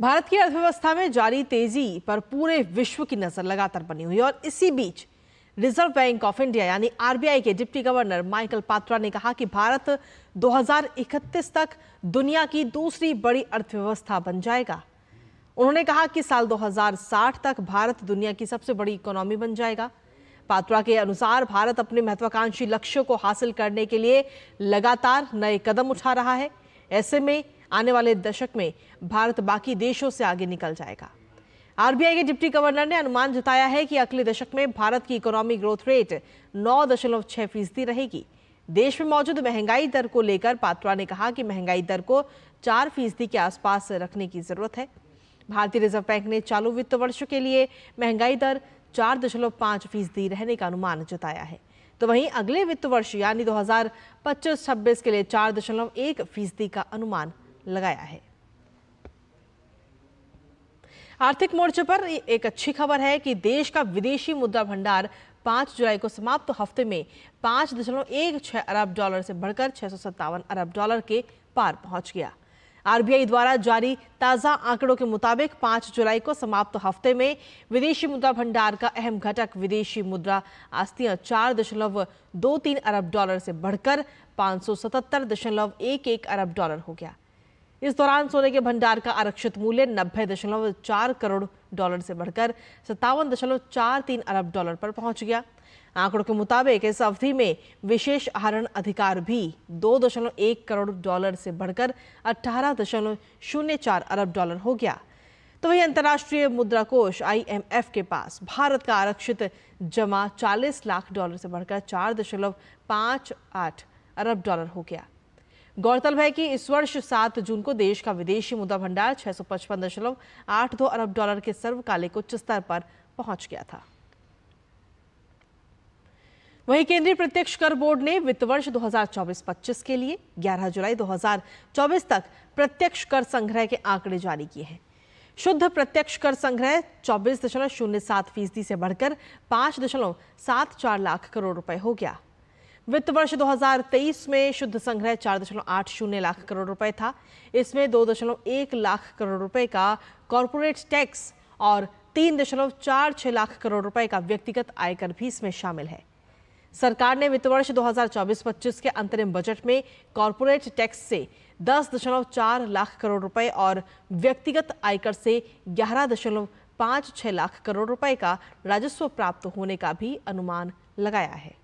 भारत की अर्थव्यवस्था में जारी तेजी पर पूरे विश्व की नजर लगातार बनी हुई है और इसी बीच रिजर्व बैंक ऑफ इंडिया यानी आरबीआई के डिप्टी गवर्नर माइकल पात्रा ने कहा कि भारत 2031 तक दुनिया की दूसरी बड़ी अर्थव्यवस्था बन जाएगा। उन्होंने कहा कि साल 2060 तक भारत दुनिया की सबसे बड़ी इकोनॉमी बन जाएगा। पात्रा के अनुसार भारत अपने महत्वाकांक्षी लक्ष्यों को हासिल करने के लिए लगातार नए कदम उठा रहा है। ऐसे में आने वाले दशक में भारत बाकी देशों से आगे निकल जाएगा। आरबीआई के डिप्टी गवर्नर ने अनुमान जताया है कि अगले दशक में भारत की इकोनॉमी ग्रोथ रेट 9.6% रहेगी। देश में मौजूद महंगाई दर को लेकर पात्रा ने कहा कि महंगाई दर को 4% के आसपास रखने की जरूरत है। भारतीय रिजर्व बैंक ने चालू वित्त वर्ष के लिए महंगाई दर 4.5% रहने का अनुमान जताया है, तो वहीं अगले वित्त वर्ष यानी 2025-26 के लिए 4.1% का अनुमान लगाया है। आर्थिक मोर्चे पर एक अच्छी खबर है कि देश का विदेशी मुद्रा भंडार 5 जुलाई को समाप्त हफ्ते में 5.16 अरब डॉलर से बढ़कर 657 अरब डॉलर के पार पहुंच गया। आरबीआई द्वारा जारी ताजा आंकड़ों के मुताबिक 5 जुलाई को समाप्त हफ्ते में विदेशी मुद्रा भंडार का अहम घटक विदेशी मुद्रा आस्तियां 4.23 अरब डॉलर से बढ़कर 577.11 अरब डॉलर हो गया। इस दौरान सोने के भंडार का आरक्षित मूल्य 90.4 करोड़ डॉलर से बढ़कर 57.43 अरब डॉलर पर पहुंच गया। आंकड़ों के मुताबिक इस अवधि में विशेष आहरण अधिकार भी 2.1 करोड़ डॉलर से बढ़कर 18.04 अरब डॉलर हो गया। तो वहीं अंतर्राष्ट्रीय मुद्रा कोष IMF के पास भारत का आरक्षित जमा 40 लाख डॉलर से बढ़कर 4.58 अरब डॉलर हो गया। गौरतलब है कि इस वर्ष 7 जून को देश का विदेशी मुद्रा भंडार 655.82 अरब डॉलर के सर्वकालिक उच्च स्तर पर पहुंच गया था। वहीं केंद्रीय प्रत्यक्ष कर बोर्ड ने वित्त वर्ष 2024-25 के लिए 11 जुलाई 2024 तक प्रत्यक्ष कर संग्रह के आंकड़े जारी किए हैं। शुद्ध प्रत्यक्ष कर संग्रह 24.07% से बढ़कर 5.74 लाख करोड़ रुपए हो गया। वित्त वर्ष 2023 में शुद्ध संग्रह 4.80 लाख करोड़ रुपए था। इसमें 2.1 लाख करोड़ रुपए का कॉरपोरेट टैक्स और 3.46 लाख करोड़ रुपए का व्यक्तिगत आयकर भी इसमें शामिल है। सरकार ने वित्त वर्ष 2024-25 के अंतरिम बजट में कॉरपोरेट टैक्स से 10.4 लाख करोड़ रुपए और व्यक्तिगत आयकर से 11.56 लाख करोड़ रुपए का राजस्व प्राप्त होने का भी अनुमान लगाया है।